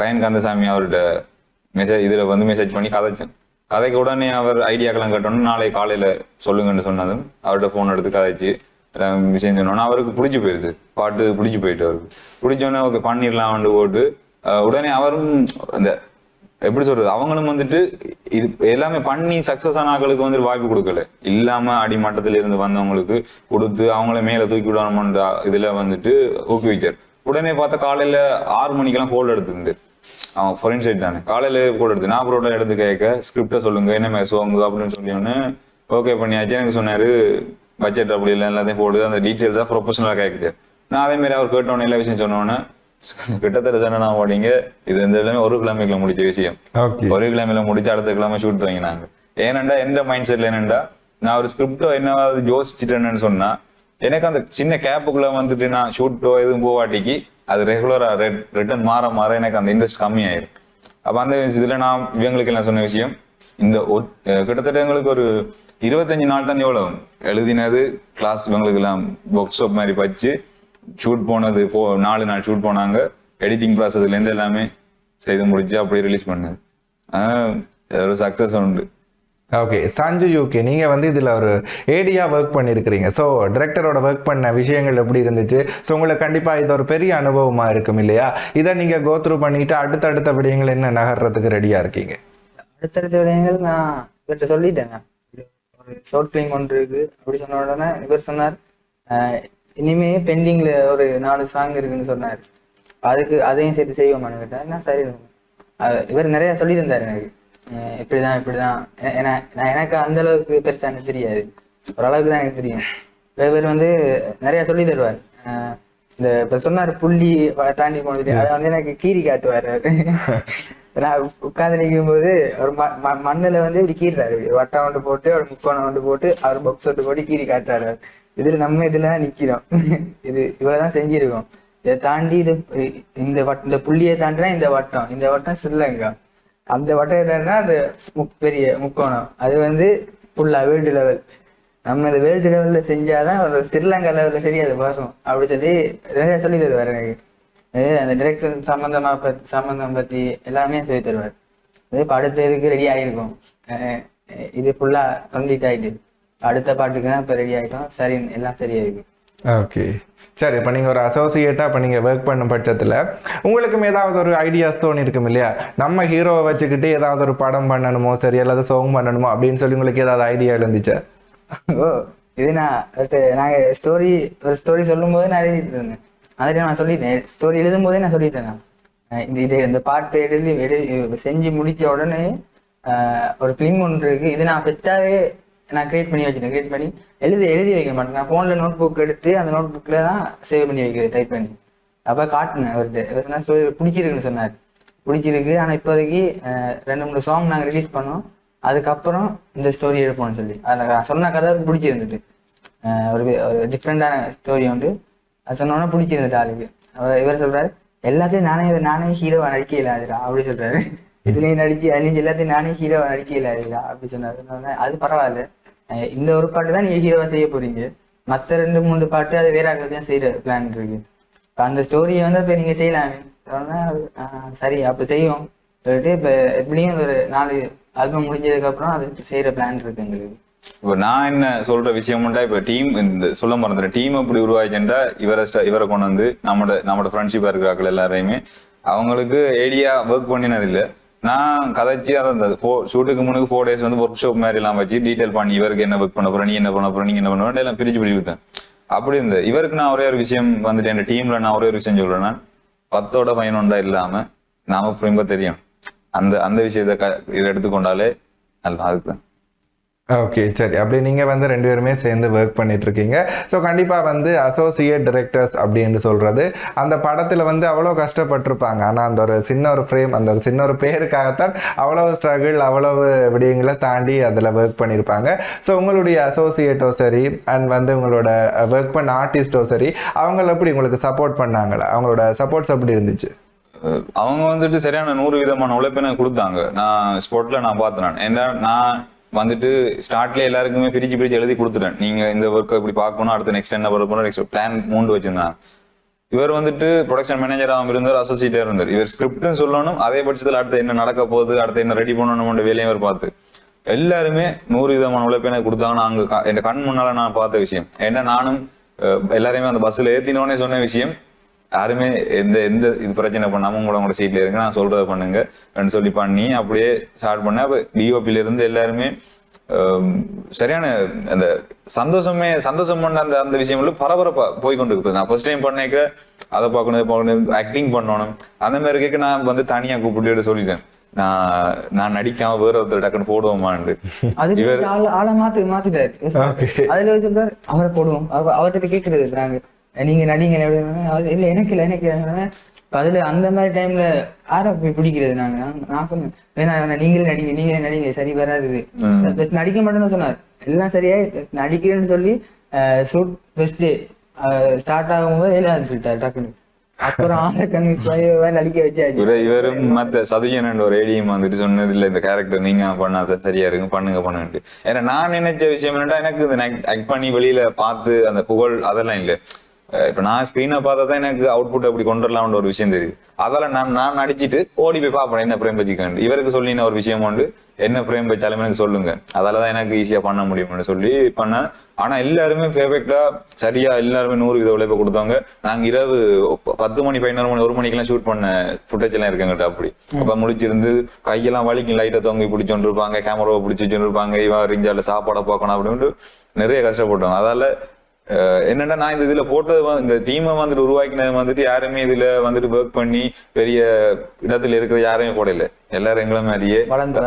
கயன் கந்தசாமி அவர்கிட்ட இதுல வந்து மெசேஜ் பண்ணி கதைக்கு உடனே அவர் ஐடியாக்கெல்லாம் கேட்டோன்னு நாளை காலையில சொல்லுங்கன்னு சொன்னதும் அவர்கிட்ட போன் எடுத்து கதைச்சு விஷயம் சொன்னோன்னா அவருக்கு பிடிச்சி போயிருது. பாட்டு பிடிச்சி போயிட்டு அவருக்கு பிடிச்சோடனே ஓகே பண்ணிடலாம்னு போட்டு உடனே அவரும் அந்த எப்படி சொல்றது, அவங்களும் வந்துட்டு எல்லாமே பண்ணி சக்சஸ் ஆன ஆட்களுக்கு வந்துட்டு வாய்ப்பு கொடுக்கல, இல்லாம அடிமட்டத்துல இருந்து வந்தவங்களுக்கு கொடுத்து அவங்கள மேல தூக்கி விடணும்ன்ற இதுல வந்துட்டு ஊக்குவிச்சார். உடனே பார்த்தா காலையில 6 மணிக்கெல்லாம் கோல் எடுத்துருந்து அவன் ஃபாரின் சைட் தானே, காலையில கோல் எடுத்து நான் அப்புறம் எடுத்து கேட்க ஸ்கிரிப்டை சொல்லுங்க என்ன மேசுவாங்க அப்படின்னு சொல்லியோன்னு ஓகே பண்ணியாச்சு. எனக்கு சொன்னாரு பட்ஜெட் அப்படி இல்லை எல்லாத்தையும் போடுது அந்த டீட்டெயில்ஸ் தான் ப்ரொஃபஷனலா கேட்குது. நான் அதே மாதிரி அவர் கேட்டோன்னே எல்லா விஷயம் சொன்னோன்னே கிட்டத்தட்ட சொன்னா போட்டீங்க இது இந்த எல்லாமே 1 கிழமைக்குள்ள முடிச்ச விஷயம். 1 கிழமையில முடிச்சு அடுத்த கிழமை ஷூட் வாங்கினாங்க. ஏனண்டா எந்த மைண்ட் செட்ல என்னண்டா, நான் ஒரு ஸ்கிரிப்டோ என்னவாவது யோசிச்சுட்டேன்னு சொன்னா எனக்கு அந்த சின்ன கேப்புக்குள்ள வந்துட்டு நான் ஷூட்டோ எதுவும் போவாட்டிக்கு அது ரெகுலரா ரிட்டர்ன் மாற எனக்கு அந்த இன்ட்ரெஸ்ட் கம்மி ஆயிடும். அப்ப அந்த விஷயத்துல நான் இவங்களுக்கு எல்லாம் சொன்ன விஷயம், இந்த கிட்டத்தட்ட எங்களுக்கு ஒரு 25 நாள் தான் எவ்வளவு எழுதினது கிளாஸ் இவங்களுக்கு எல்லாம் ஒர்க் ஷாப் மாதிரி வச்சு ஷூட் போனது 4 நாள் ஷூட் போனாங்க. எடிட்டிங் ப்ராசஸ்ல இருந்து எல்லாமே செய்து முடிச்சு அப்படியே ரிலீஸ் பண்ணது. ஒரு சக்சஸ் உண்டு. ஓகே, சஞ்சு யூகே நீங்க வந்து இதுல ஒரு ஏடியா ஒர்க் பண்ணிருக்கிறீங்க. ஸோ டைரக்டரோட ஒர்க் பண்ண விஷயங்கள் எப்படி இருந்துச்சு? ஸோ உங்களுக்கு கண்டிப்பா இது ஒரு பெரிய அனுபவமா இருக்கும் இல்லையா? இதை நீங்க கோ த்ரூ பண்ணிட்டு அடுத்தடுத்த விடயங்கள் என்ன நகர்றதுக்கு ரெடியா இருக்கீங்க? அடுத்தடுத்த விடயங்கள் நான் இவர்கிட்ட சொல்லிட்டேங்க. ஒரு ஷார்ட் ஃபிலிம் ஒன்று இருக்கு அப்படி சொன்ன உடனே இவர் சொன்னார் இனிமே பெண்டிங்ல ஒரு 4 சாங் இருக்குன்னு சொன்னார். அதுக்கு அதையும் சேர்த்து செய்வோமான்னு கேட்டேன். என்ன சரி, இவர் நிறைய சொல்லி தந்தார் எனக்கு, இப்படிதான். எனக்கு அந்த அளவுக்கு பெருசா எனக்கு தெரியாது, ஓரளவுக்கு தான் எனக்கு தெரியும். இவர் வந்து நிறைய சொல்லி தருவார். இந்த இப்ப சொன்னார் புள்ளி தாண்டி போனது, அதை வந்து எனக்கு கீறி காட்டுவார். நான் உட்கார்ந்து நிற்கும் போது ஒரு மண்ணுல வந்து இப்படி கீறாரு, வட்டம் ஒன்று போட்டு ஒரு முக்கோணம் ஒன்று போட்டு அவர் பாக்ஸ் ஒன்று போட்டு கீறி காட்டுறாரு. இதுல நம்ம இதுல நிக்கிறோம், இவ்வளவுதான் செஞ்சிருக்கோம். இதை தாண்டி இந்த புள்ளியை தாண்டினா இந்த வட்டம் ஸ்ரீலங்கா, அந்த வட்டம் என்னன்னா அது பெரிய முக்கோணம், அது வந்து ஃபுல்லா வேர்ல்டு லெவல். நம்ம இந்த வேர்ல்டு லெவல்ல செஞ்சாதான் ஒரு ஸ்ரீலங்கா லெவல்ல சரி அது வரும் அப்படி சொல்லி நிறைய சொல்லி தருவார் எனக்கு. அந்த டிரெக்ஷன் சம்பந்தம் பத்தி எல்லாமே சொல்லி தருவார். இப்போ அடுத்த இதுக்கு ரெடி ஆகிருக்கும், இது ஃபுல்லா கம்ப்ளீட் ஆயிட்டு அடுத்த பாட்டுக்கு தான் இப்போ ரெடி ஆகிட்டோம். சரி, எல்லாம் சரியாயிருக்கு. ஓகே, சரி. இப்போ நீங்கள் ஒரு அசோசியேட்டாக இப்போ நீங்கள் ஒர்க் பண்ணும் பட்சத்தில் உங்களுக்கும் ஏதாவது ஒரு ஐடியாஸ் தோணி இருக்கும் இல்லையா, நம்ம ஹீரோவை வச்சுக்கிட்டு ஏதாவது ஒரு படம் பண்ணணுமோ சரி அல்லது சாங் பண்ணணுமோ அப்படின்னு சொல்லி உங்களுக்கு ஏதாவது ஐடியா இருந்துச்சா? ஓ, இது நாங்க ஒரு ஸ்டோரி சொல்லும் போது நான் எழுதிட்டு இருந்தேன். அதுல நான் சொல்லிட்டேன், ஸ்டோரி எழுதும் போதே நான் சொல்லிட்டேன். நான் இந்த பாட்டு எழுதி செஞ்சு முடிச்ச உடனே ஒரு பிலிம் ஒன்று இருக்கு, இது நான் பெஸ்டாவே நான் கிரியேட் பண்ணி வச்சிருக்கேன். கிரியேட் பண்ணி எழுதி வைக்க மாட்டேன். நான் போன்ல நோட் புக் எடுத்து அந்த நோட் புக்ல தான் சேவ் பண்ணி வைக்கிறது, டைப் பண்ணி. அப்ப காட்டினேன் அவர்கிட்ட, பிடிச்சிருக்குன்னு சொன்னார். பிடிச்சிருக்கு, ஆனா இப்போதைக்கு 2-3 சாங் நாங்க ரிலீஸ் பண்ணோம், அதுக்கப்புறம் இந்த ஸ்டோரி எடுப்போம்னு சொல்லி. அதில் சொன்ன கதை பிடிச்சிருந்துட்டு, ஒரு டிஃப்ரெண்டான ஸ்டோரி உண்டு. அது சொன்னோன்னா பிடிச்சிருந்துட்டு ஆளுக்கு. இவர் சொல்றாரு, எல்லாத்தையும் நானே ஹீரோவா நடிக்க இல்லாதுடா அப்படி சொல்றாரு. இதுலயும் அதுலயும் எல்லாத்தையும் நானே ஹீரோவா நடிக்க இல்லாதுடா அப்படி சொன்னாரு. அது பரவாயில்ல, இந்த ஒரு பாட்டு தான் நீங்க ஹீரோவா செய்ய போறீங்க, மற்ற 2-3 பாட்டு அது வேற தான் செய்யற பிளான் இருக்கு. அந்த ஸ்டோரியை வந்து இப்ப நீங்க செய்யலாமே. சரி, அப்ப செய்வோம். இப்ப எப்படியும் ஒரு 4 ஆல்பம் முடிஞ்சதுக்கு அப்புறம் அது செய்யற பிளான் இருக்கு எங்களுக்கு. இப்போ நான் என்ன சொல்ற விஷயம்டா, இப்ப டீம் இந்த சொல்ல மறந்துட்டேன், டீம் அப்படி உருவாச்சுட்டா இவரை கொண்டு வந்து நம்மளோட ஃப்ரெண்ட்ஷிப்பா இருக்கிறார்கள் எல்லாரையுமே அவங்களுக்கு ஏடியா ஒர்க் பண்ணினது இல்லை. நான் கதைச்சி அதை அந்த ஷூட்டுக்கு முன்னுக்கு 4 days வந்து ஒர்க் ஷாப் மாதிரி எல்லாம் வச்சு டீடைல் பண்ணி இவருக்கு என்ன ஒர்க் பண்ண போறேன், நீ என்ன பண்ண போற, நீங்க என்ன பண்ணுவேன் எல்லாம் பிரிச்சு கொடுத்தேன். அப்படி இருந்த இவருக்கு நான் ஒரே ஒரு விஷயம் வந்துட்டு என் டீம்ல நான் ஒரே ஒரு விஷயம் சொல்றேன்னா, 10ஓட 11 இல்லாம நாம ரொம்ப தெரியும் அந்த விஷயத்த இதை எடுத்துக்கொண்டாலே நல்லா இருக்குதான். ஓகே, சரி. அப்படி நீங்கள் வந்து 2 பேருமே சேர்ந்து ஒர்க் பண்ணிட்டு இருக்கீங்க. ஸோ கண்டிப்பாக வந்து அசோசியேட் டிரெக்டர்ஸ் அப்படின்னு சொல்கிறது அந்த படத்தில் வந்து அவ்வளோ கஷ்டப்பட்டிருப்பாங்க. ஆனால் அந்த ஒரு சின்ன ஒரு ஃப்ரேம், அந்த ஒரு சின்ன ஒரு பேருக்காகத்தான் அவ்வளவு ஸ்ட்ரகிள், அவ்வளவு விடயங்களை தாண்டி அதில் ஒர்க் பண்ணியிருப்பாங்க. ஸோ உங்களுடைய அசோசியேட்டோ சரி அண்ட் வந்து உங்களோட ஒர்க் பண்ண ஆர்டிஸ்டோ சரி, அவங்கள எப்படி உங்களுக்கு சப்போர்ட் பண்ணாங்களா? அவங்களோட சப்போர்ட்ஸ் எப்படி இருந்துச்சு? அவங்க வந்துட்டு சரியான 100 விதமான உழைப்பினை கொடுத்தாங்க. நான் ஸ்பாட்ல நான் பார்த்தேன். ஏன்னா நான் வந்துட்டு ஸ்டார்ட்ல எல்லாருக்குமே பிரிச்சு எழுதி கொடுத்துட்டேன், நீங்க இந்த ஒர்க்கை இப்படி பார்க்கணும், அடுத்த நெக்ஸ்ட் என்ன பண்ணணும், நெக்ஸ்ட் பிளான் 3 வச்சிருந்தாங்க. இவர் வந்துட்டு ப்ரொடக்ஷன் மேனேஜராகவும் இருந்தார், அசோசியேட்டாக இருந்தார். இவர் ஸ்கிரிப்டும் சொல்லணும், அதே பட்சத்தில் அடுத்து என்ன நடக்க போகுது, அடுத்து என்ன ரெடி பண்ணணும் வேலையும் இவர் பார்த்து எல்லாருமே 100 விதமான உழைப்பினை கொடுத்தாங்க. நாங்கள் என் கண் முன்னால நான் பார்த்த விஷயம். ஏன்னா நானும் எல்லாரையுமே அந்த பஸ்ஸில் ஏற்றினோடனே சொன்ன விஷயம், யாருமே எந்த இது பிரச்சனை பண்ணாம உங்களோட சீட்ல இருங்க, நான் சொல்றதை பண்ணுங்க சொல்லி பண்ணி அப்படியே ஸ்டார்ட் பண்ண. அப்ப டிஓபில இருந்து எல்லாருமே சரியான அந்த சந்தோஷம் பண்ண அந்த விஷயம் பரபரப்பா போய்கொண்டு இருக்கு. நான் ஃபர்ஸ்ட் டைம் பண்ணேக்க அதை பார்க்கணும், ஆக்டிங் பண்ணணும், அந்த மாதிரி கேட்க நான் வந்து தனியா கூப்பிட்டு சொல்லிட்டேன், நான் நடிக்காம வேற ஒருத்தர் டக்குன்னு போடுவோமான்னு. ஆளை மாத்திட்டாரு. அதுல சொல்றாரு அவரை போடுவோம், அவர்கிட்ட கேட்கறது நாங்க நீங்க நடிங்க இல்ல எனக்கு அதுல அந்த மாதிரி டைம்ல ஆரா போய் பிடிக்கிறது. நான் சொன்னேன் வேணா நீங்களே நடிங்க சரி வராது, நடிக்க மாட்டேன்னு சொன்னார். எல்லாம் சரியா நடிக்கிறேன்னு சொல்லி ஷூட் ஃபர்ஸ்ட் டே ஸ்டார்ட் ஆகும்போது எல்லாம் சொல்லிட்டாரு டக்குன்னு. அப்புறம் ஆளை கன்வின்ஸ் பண்ணி நடிக்க வச்சாச்சு. இவரும் மத்த சதுஜன் ஒரு ஏடிஎம் வந்துட்டு சொன்னது இல்ல, இந்த கேரக்டர் நீங்க பண்ணாத சரியா இருக்கு, பண்ணுங்க. ஏன்னா நான் நினைச்ச விஷயம் என்னன்னா, எனக்கு இந்த ஆக்ட் பண்ணி வெளியில பார்த்து அந்த புகழ் அதெல்லாம் இல்லை. இப்ப நான் ஸ்கிரீனை பார்த்தா தான் எனக்கு அவுட்புட் அப்படி கொண்டு வரலாம்னு ஒரு விஷயம் தெரியுது. அதெல்லாம் நான் நடிச்சிட்டு ஓடி போய் பார்ப்பேன் என்ன பிரேம் வச்சுக்கேன். இவருக்கு சொல்லின ஒரு விஷயம் உண்டு, என்ன ஃப்ரேம் வச்சாலும் எனக்கு சொல்லுங்க, அதாலதான் எனக்கு ஈஸியா பண்ண முடியும்னு சொல்லி பண்ணேன். ஆனா எல்லாருமே பெர்ஃபெக்டா சரியா எல்லாருமே 100% உழைப்ப கொடுத்தாங்க. நாங்க இரவு 10 மணி 11 மணி 1 மணிக்கெல்லாம் ஷூட் பண்ண ஃபுட்டேஜ் எல்லாம் இருக்குங்கிட்ட. அப்படி அப்ப முடிச்சிருந்து கையெல்லாம் வலிக்கு லைட்டை தொங்கி பிடிச்சோண்டு இருப்பாங்க, கேமராவை பிடிச்சி வச்சுட்டு இருப்பாங்க, இவன் ரிஞ்சால சாப்பாடை பார்க்கணும் அப்படின்ட்டு நிறைய கஷ்டப்பட்டோம். அதால என்னன்னா நான் இந்த இதுல போட்டது இந்த டீமை வந்துட்டு உருவாக்கினது வந்துட்டு யாருமே இதுல வந்துட்டு ஒர்க் பண்ணி பெரிய இடத்துல இருக்கிற யாருமே போடல. எல்லாரும் எங்களை மாதிரியே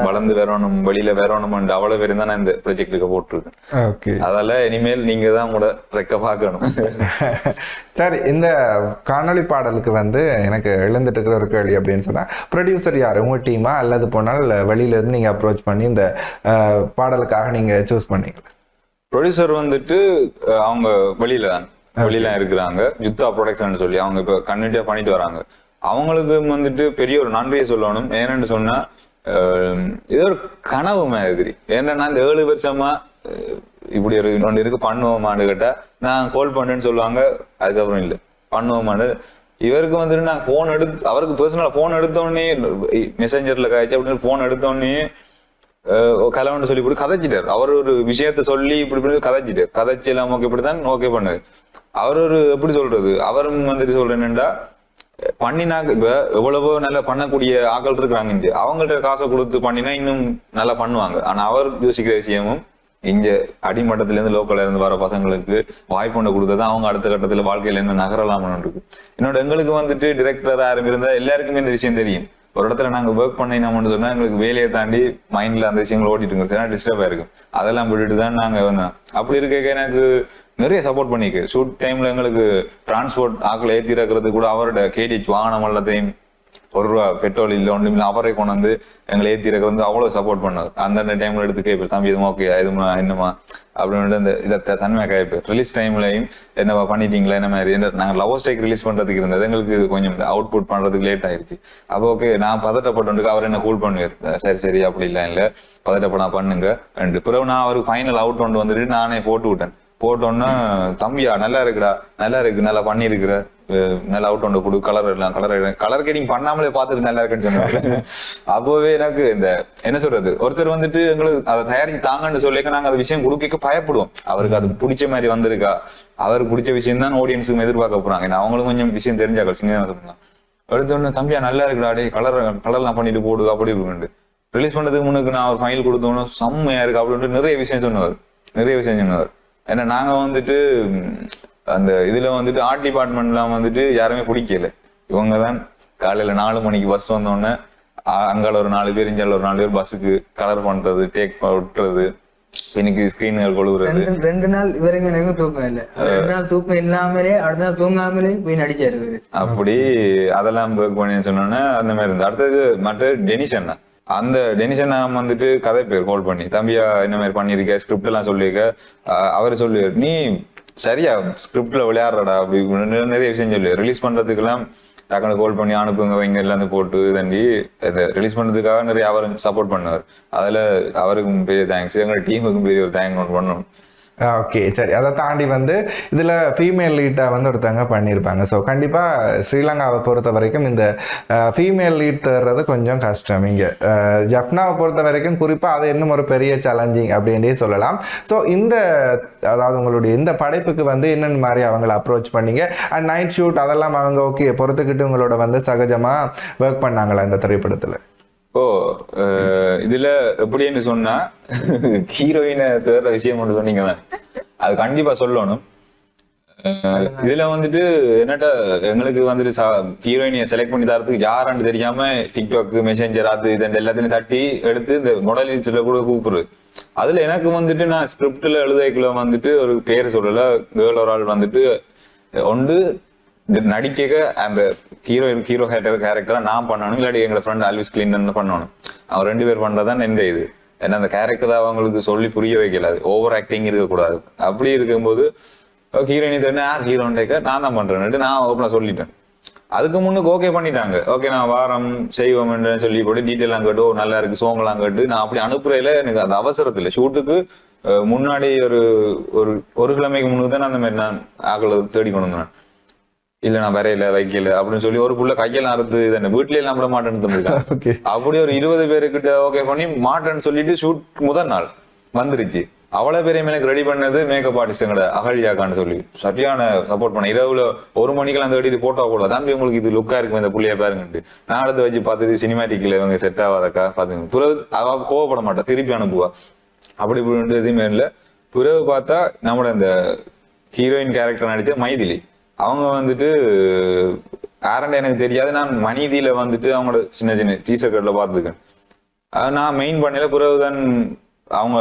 வளர்ந்து வரணும், வெளியில வரணும், அவ்வளவு பேரும் தான் நான் இந்த ப்ராஜெக்டுக்கு போட்டிருக்கேன். அதால இனிமேல் நீங்க தான் கூட ரெக்க பார்க்கணும். சரி, இந்த காணொலி பாடலுக்கு வந்து எனக்கு எழுந்துட்டு இருக்கிற ஒரு கேள்வி அப்படின்னு சொன்னா, ப்ரொடியூசர் யாரு, உங்க டீமா அல்லது போனால் வெளியில இருந்து நீங்க அப்ரோச் பண்ணி இந்த பாடலுக்காக நீங்க சூஸ் பண்ணீங்க? ப்ரொடியூசர் வந்துட்டு அவங்க வெளியில இருக்கிறாங்க, ஜுத்தா ப்ரொடக்ஷன் சொல்லி அவங்க இப்ப கன்டினியூட்டியா பண்ணிட்டு வராங்க. அவங்களுக்கு வந்துட்டு பெரிய ஒரு நன்றியை சொல்லணும். ஏன்னு சொன்னா இது ஒரு கனவு மாதிரி. ஏன்னா இந்த 7 வருஷமா இப்படி ஒரு ஒன்று இருக்கு பண்ணுவோமான்னு கேட்டா நான் கால் பண்ணேன்னு சொல்லுவாங்க, அதுக்கப்புறம் இல்லை பண்ணுவோமான்னு. இவருக்கு வந்துட்டு நான் போன் எடுத்து அவருக்கு பர்சனலா போன் எடுத்தோடனே மெசேஞ்சர்ல காய்ச்சி அப்படின்னு போன் எடுத்தோடனே கலவன்னு சொல்லி போட்டு கதைச்சிட்டார். அவர் ஒரு விஷயத்த சொல்லி இப்படி கதைச்சிட்டார். கதைச்சி எல்லாம் ஓகே இப்படித்தான் ஓகே பண்ணாரு. அவர் ஒரு எப்படி சொல்றது, அவரும் வந்துட்டு சொல்றேன்னுடா பண்ணினாக்க இப்ப எவ்வளவோ நல்லா பண்ணக்கூடிய ஆக்கள் இருக்கிறாங்க இங்க, அவங்கள்ட்ட காசை கொடுத்து பண்ணினா இன்னும் நல்லா பண்ணுவாங்க. ஆனா அவர் யோசிக்கிற விஷயமும் இங்க அடிமட்டத்துல இருந்து லோக்கல்ல இருந்து வர பசங்களுக்கு வாய்ப்பு கொடுத்ததான் அவங்க அடுத்த கட்டத்துல வாழ்க்கையில என்ன நகரலாம்னு இருக்கு. என்னோட எங்களுக்கு வந்துட்டு டிரெக்டரா இருந்தா எல்லாருக்குமே இந்த விஷயம் தெரியும். ஒரு இடத்துல நாங்க ஒர்க் பண்ணினோம்னு சொன்னா எங்களுக்கு வேலையை தாண்டி மைண்ட்ல அந்த விஷயங்கள் ஓட்டிட்டு இருக்கோம், டிஸ்டர்ப் ஆயிருக்கும். அதெல்லாம் விட்டுட்டு தான் நாங்க வந்தோம். அப்படி இருக்க எனக்கு நிறைய சப்போர்ட் பண்ணிக்கு. ஷூட் டைம்ல எங்களுக்கு டிரான்ஸ்போர்ட் ஆக்கள் ஏற்றி இருக்கிறது கூட அவரோட கேடிச் வாகனம் எல்லாத்தையும் ₹1 பெட்ரோல் இல்லை ஒன்றும் இல்லை அவரை கொண்டு வந்து எங்களை ஏற்றி இருக்கிறது அவ்வளவு சப்போர்ட் பண்ணார். அந்த டைம்ல எடுத்து கேட்பேன், தம்பி இதுமா ஓகே இதுமா என்னமா அப்படின்னு இந்த இதை தன்மையாக கேட்பேன். ரிலீஸ் டைம்லையும் என்னவா பண்ணிட்டீங்களா என்ன மாதிரி. நாங்கள் லவ் ஸ்ட்ரைக் ரிலீஸ் பண்றதுக்கு இருந்தது, எங்களுக்கு கொஞ்சம் அவுட்புட் பண்றதுக்கு லேட் ஆயிடுச்சு. அப்போ ஓகே நான் பதட்டப்பட்டு அவர் என்ன கூல் பண்ணுவார், சரி அப்படி இல்லை பதட்டப்படா பண்ணுங்க. பிறகு நான் அவருக்கு ஃபைனல் அவுட் கொண்டு வந்துட்டு நானே போட்டு விட்டேன். போட்டோன்னா தம்பியா நல்லா இருக்குடா, நல்லா இருக்கு, நல்லா பண்ணிருக்கிற, நல்லா அவுட் ஒன்று கொடு, கலர் கேட்டிங் பண்ணாமலே பார்த்துட்டு நல்லா இருக்குன்னு சொன்னாங்க. அப்போவே எனக்கு இந்த என்ன சொல்றது, ஒருத்தர் வந்துட்டு எங்களுக்கு அதை தயாரிச்சு தாங்கன்னு சொல்லிக்க நாங்க அந்த விஷயம் கொடுக்க பயப்படுவோம். அவருக்கு அது பிடிச்ச மாதிரி வந்திருக்கா, அவருக்கு பிடிச்ச விஷயம் தான் ஆடியன்ஸுக்கும் எதிர்பார்க்க போறாங்க. ஏன்னா அவங்களும் கொஞ்சம் விஷயம் தெரிஞ்சாக்கள் சின்ன சொல்லலாம். எடுத்தோன்னு தம்பியா நல்லா இருக்குடா, டே கலர்லாம் பண்ணிட்டு போடு அப்படி இருக்கு. ரிலீஸ் பண்ணதுக்கு முன்னுக்கு நான் ஒரு ஃபைல் கொடுத்தோன்னு செம்மையா இருக்கு அப்படின்ட்டு நிறைய விஷயம் சொன்னவர். ஏன்னா நாங்க வந்துட்டு அந்த இதுல வந்துட்டு ஆர்ட் டிபார்ட்மெண்ட்லாம் வந்துட்டு யாருமே பிடிக்கல. இவங்கதான் காலையில 4 மணிக்கு பஸ் வந்தோடனே அங்கால ஒரு 4 பேர் இஞ்சால ஒரு 4 பேர் பஸ்ஸுக்கு கலர் பண்றது, டேக் விட்டுறது, இன்னைக்கு ஸ்கிரீன்கள் கொழுவுறது. 2 நாள் இவருக்கு எனக்கு தூக்கம் இல்லை, 2 நாள் தூக்கம் இல்லாமலே அடுத்த நாள் தூங்காமலே போய் நடிச்சாரு. அப்படி அதெல்லாம் ஒர்க் பண்ணி சொன்னோன்னே அந்த மாதிரி இருந்தது. அடுத்தது மற்ற டெனிஷன், அந்த டெனிஷன் நான் வந்துட்டு கதை பேர் கால் பண்ணி தம்பியா என்ன மாதிரி பண்ணிருக்க, ஸ்கிரிப்ட் எல்லாம் சொல்லியிருக்க. அவரு சொல்லுவார், நீ சரியா ஸ்கிரிப்ட்ல விளையாடுறடா அப்படி நிறைய விஷயம் சொல்லு. ரிலீஸ் பண்றதுக்கெல்லாம் டக்குனு கால் பண்ணி அனுப்புங்க வைங்க எல்லாம் போட்டு தண்டி ரிலீஸ் பண்றதுக்காக நிறைய அவர் சப்போர்ட் பண்ணுவார். அதுல அவருக்கும் பெரிய தேங்க்ஸ், எங்களோட டீமுக்கும் பெரிய ஒரு தேங்க் ஒன்று பண்ணணும். ஓகே சரி, அதை தாண்டி வந்து இதில் ஃபீமேல் லீட்டாக வந்து ஒருத்தவங்க பண்ணியிருப்பாங்க. ஸோ கண்டிப்பாக ஸ்ரீலங்காவை பொறுத்த வரைக்கும் இந்த ஃபீமேல் லீட் தர்றது கொஞ்சம் கஷ்டம். இங்கே ஜப்னாவை பொறுத்த வரைக்கும் குறிப்பாக அது இன்னும் ஒரு பெரிய சேலஞ்சிங் அப்படின்றே சொல்லலாம். ஸோ அதாவது உங்களுடைய இந்த படைப்புக்கு வந்து என்னென்ன மாதிரி அவங்கள அப்ரோச் பண்ணீங்க, அண்ட் நைட் ஷூட் அதெல்லாம் அவங்க ஓகே பொறுத்துக்கிட்டு உங்களோட வந்து சகஜமாக ஒர்க் பண்ணாங்களா இந்த திரைப்படத்தில்? இதுல எப்படின்னு சொன்னா ஹீரோயினை தேர்ற விஷயம் ஒன்று சொன்னீங்க, அது கண்டிப்பா சொல்லணும். இதுல வந்துட்டு என்னட்டா எங்களுக்கு வந்துட்டு ஹீரோயினியை செலக்ட் பண்ணி தரதுக்கு யாரான்னு தெரியாம டிக்டாக் மெசேஞ்சர் அது இது எல்லாத்தையும் தட்டி எடுத்து இந்த மொடலிஸ்ட்ல கூட கூப்பிடுறது. அதுல எனக்கு வந்துட்டு நான் ஸ்கிரிப்ட்ல எழுதைக்குள்ள வந்துட்டு ஒரு பேர் சொல்லல, கேர்ள் ஒரு ஆள் வந்துட்டு ஒன்று நடிக்க அந்த ஹீரோ கேரக்டரா நான் பண்ணணும், இல்லாட்டி எங்க ஃப்ரெண்ட் ஆல்விஸ் கிளின்டன் பண்ணணும். அவன் 2 பேர் பண்றதான் எந்த இது. ஏன்னா அந்த கேரக்டரை அவங்களுக்கு சொல்லி புரிய வைக்கலாது, ஓவர் ஆக்டிங் இருக்கக்கூடாது. அப்படி இருக்கும்போது ஹீரோயினி தெரிஞ்ச யார் ஹீரோன் நான் தான் பண்றேன்னு நான் ஓப்பனா சொல்லிட்டேன். அதுக்கு முன்னுக்கு ஓகே பண்ணிட்டாங்க, ஓகே நான் வாரம் செய்வோம்னு சொல்லி போட்டு டீட்டெயிலாம் கேட்டு நல்லா இருக்கு சோங்கெல்லாம் கேட்டு நான் அப்படி அனுப்புறையில எனக்கு அந்த அவசரத்துல ஷூட்டுக்கு முன்னாடி ஒரு கிழமைக்கு முன்னுக்கு தான் அந்த மாதிரி நான் ஆக்களை தேடி கொண்டு வந்தேன். இல்ல நான் வரையில வைக்கல அப்படின்னு சொல்லி ஒரு புள்ள கையெல்லாம் அறுத்து தானே வீட்லயே எல்லாம் விட மாட்டேன்னு தந்துருக்காங்க. அப்படி ஒரு 20 பேருக்கிட்ட ஓகே பண்ணி மாட்டேன்னு சொல்லிட்டு ஷூட் முதல் நாள் வந்துருச்சு. அவ்வளவு பேரையும் எனக்கு ரெடி பண்ணது மேக்கப் ஆர்டிஸ்டுங்கட அகல்யாக்கான்னு சொல்லி சரியான சப்போர்ட் பண்ண. இரவுல 1 மணிக்கெல்லாம் அந்த வெடி போட்டோ போட தான் உங்களுக்கு இது லுக்கா இருக்கும் இந்த புள்ளிய பாருங்கட்டு நான் அடுத்து வச்சு பார்த்துட்டு சினிமாட்டிக்ல இவங்க செட் ஆகாதக்கா பாத்துங்க. பிறகு அவ கோவப்பட மாட்டா, திருப்பி அனுப்புவா. அப்படி இப்படி எதுவுமே இல்லை. பிறகு பார்த்தா நம்மளோட இந்த ஹீரோயின் கேரக்டர் நடிச்ச மைதிலி அவங்க வந்துட்டு யாரண்ட எனக்கு தெரியாது. நான் மனிதியில வந்துட்டு அவங்களோட சின்ன சின்ன டீசர் கட்ல பார்த்துருக்கேன். நான் மெயின் பண்ணல. பிறகுதான் அவங்க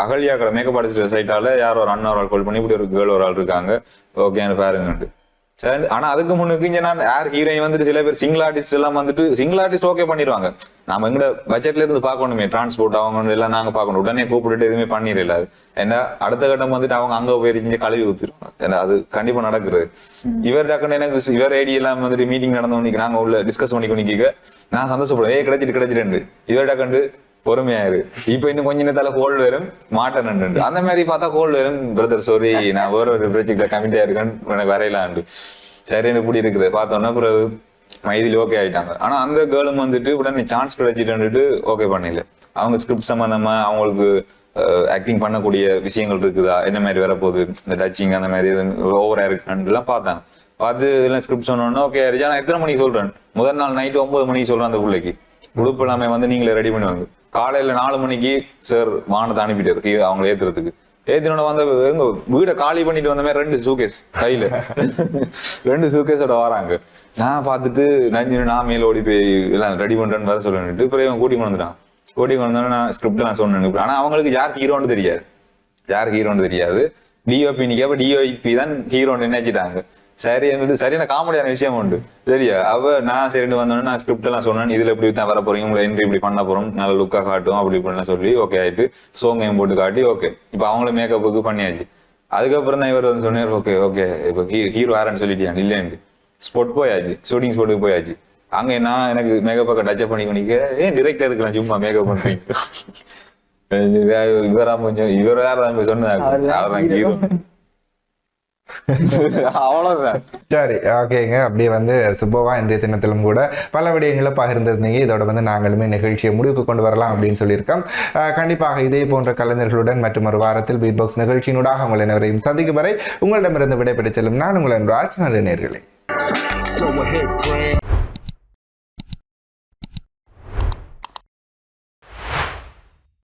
அகல்யா கடை மேக்கப் ஆர்டிஸ்ட் சைட்டால யாரோ ஒரு அண்ணா ஒரு ஆள் கால் பண்ணி இப்படி ஒரு கேர்ள் ஒரு ஆள் இருக்காங்க ஓகேன்னு பாருங்கன்ட்டு. சரி, ஆனா அதுக்கு முன்னுக்கு இங்க நான் யார் ஹீரோயின் வந்துட்டு சில பேர் சிங்கிள் ஆர்டிஸ்ட் எல்லாம் வந்துட்டு சிங்கிள் ஆர்டிஸ்ட் ஓகே பண்ணிடுவாங்க. நம்ம எங்கட பட்ஜெட்ல இருந்து பார்க்கணுமே, டிரான்ஸ்போர்ட் அவங்க எல்லாம் நாங்க பார்க்கணும். உடனே கூப்பிட்டு எதுவுமே பண்ணிடல. ஏன்னா அடுத்த கட்டம் வந்துட்டு அவங்க அங்க போயிருக்கீங்க கழுவி ஊத்திருவாங்க. ஏன்னா அது கண்டிப்பா நடக்குது. இவர் டக்குன்னு எனக்கு இவர் ஐடி எல்லாம் வந்துட்டு மீட்டிங் நடந்தவனிக்கு நாங்க உள்ள டிஸ்கஸ் பண்ணிக்க நான் சந்தோஷப்படுறேன். கிடைச்சிட்டு இவர் டக்குண்டு பொறுமையாயிரு. இப்ப இன்னும் கொஞ்ச நேரத்தால கோல்டு வரும் மாட்டேன் அந்த மாதிரி பார்த்தா கோல்டு வரும் பிரதர் சாரி நான் வேற ஒரு ப்ராஜெக்ட்ல கமிட்டா இருக்கேன்னு எனக்கு வரையலாண்டு. சரி எனக்கு இப்படி இருக்குது பார்த்தோன்னா பிறகு மைதிலி ஓகே ஆயிட்டாங்க. ஆனா அந்த கேர்ளும் வந்துட்டு உடனே சான்ஸ் கிடைச்சிட்டு ஓகே பண்ணல. அவங்க ஸ்கிரிப்ட் சம்பந்தமா அவங்களுக்கு ஆக்டிங் பண்ணக்கூடிய விஷயங்கள் இருக்குதா, என்ன மாதிரி வரப்போகுது, இந்த டச்சிங் அந்த மாதிரி ஓவரா இருக்கான்னு எல்லாம் பார்த்தாங்க. பார்த்து எல்லாம் ஸ்கிரிப்ட் சொன்னோன்னா ஓகே ஆயிடுச்சு. ஆனா எத்தனை மணிக்கு சொல்றேன், முதல் நாள் நைட்டு 9 மணிக்கு சொல்றேன் அந்த பிள்ளைக்கு உடுப்பு எல்லாமே வந்து நீங்களே ரெடி பண்ணுவாங்க. காலையில 4 மணிக்கு சார் வானத்தை அனுப்பிட்டாரு அவங்களை ஏத்துறதுக்கு. ஏத்தினோட வந்த எங்க வீடை காலி பண்ணிட்டு வந்த மாதிரி 2 சூகேஸ் கையில 2 சூகேஸோட வராங்க. நான் பார்த்துட்டு நான் மேல ஓடி போய் எல்லாம் ரெடி பண்றேன்னு வர சொல்லிட்டு இப்போ இவன் கூட்டி வந்துட்டான். கூட்டி வந்தோன்னா நான் ஸ்கிரிப்ட் நான் சொன்னேன். ஆனா அவங்களுக்கு யார் ஹீரோன்னு தெரியாது. டிஓபி நிக்க டிஓபி தான் ஹீரோன்னு நினைச்சிட்டாங்க. சரி சரியான காமெடியான விஷயம் உண்டு சரியா. நான் சரின்னு வந்தோன்னா நான் ஸ்கிரிப்ட் எல்லாம் சொன்னேன். இதுல இப்படி தான் வர போறீங்க, உங்களை என்ட்ரி இப்படி பண்ண போறோம், நல்ல லுக்கா காட்டும் அப்படி இப்படின்னு சொல்லி ஓகே ஆயிட்டு சோங்கையும் போட்டு காட்டி ஓகே. இப்ப அவங்களும் மேக்கப்புக்கு பண்ணியாச்சு. அதுக்கப்புறம் தான் இவர் வந்து சொன்னார் ஓகே ஓகே இப்போ ஹீரோ யாருன்னு சொல்லிட்டியான் இல்லைன்னு. ஸ்பாட் போயாச்சு, ஷூட்டிங் ஸ்பாட்டுக்கு போயாச்சு. அங்க நான் எனக்கு மேக்கப்பாக்க டச்சப் பண்ணிக்க ஏன் டிரெக்டர் இருக்கலாம் சும்மா மேக்கப் பண்றீங்க இவர் வேற சொன்னாங்க ஹீரோ அவ்வளவுதான். சரி ஓகேங்க. அப்படியே வந்து சுபவா இன்றைய தினத்திலும் கூட பல விடயங்களை பகிர்ந்திருந்தீங்க. இதோட வந்து நாங்களுமே நிகழ்ச்சியை முடிவுக்கு கொண்டு வரலாம் அப்படின்னு சொல்லியிருக்கோம். கண்டிப்பாக இதே போன்ற கலைஞர்களுடன் மற்றும் ஒரு வாரத்தில் பீட் பாக்ஸ் நிகழ்ச்சியினூடாக உங்கள் அனைவரையும் சந்திக்கும் வரை உங்களிடமிருந்து விடைபெற்று செல்லும் நான் உங்கள் ராஜ். நன்றி நேயர்களே.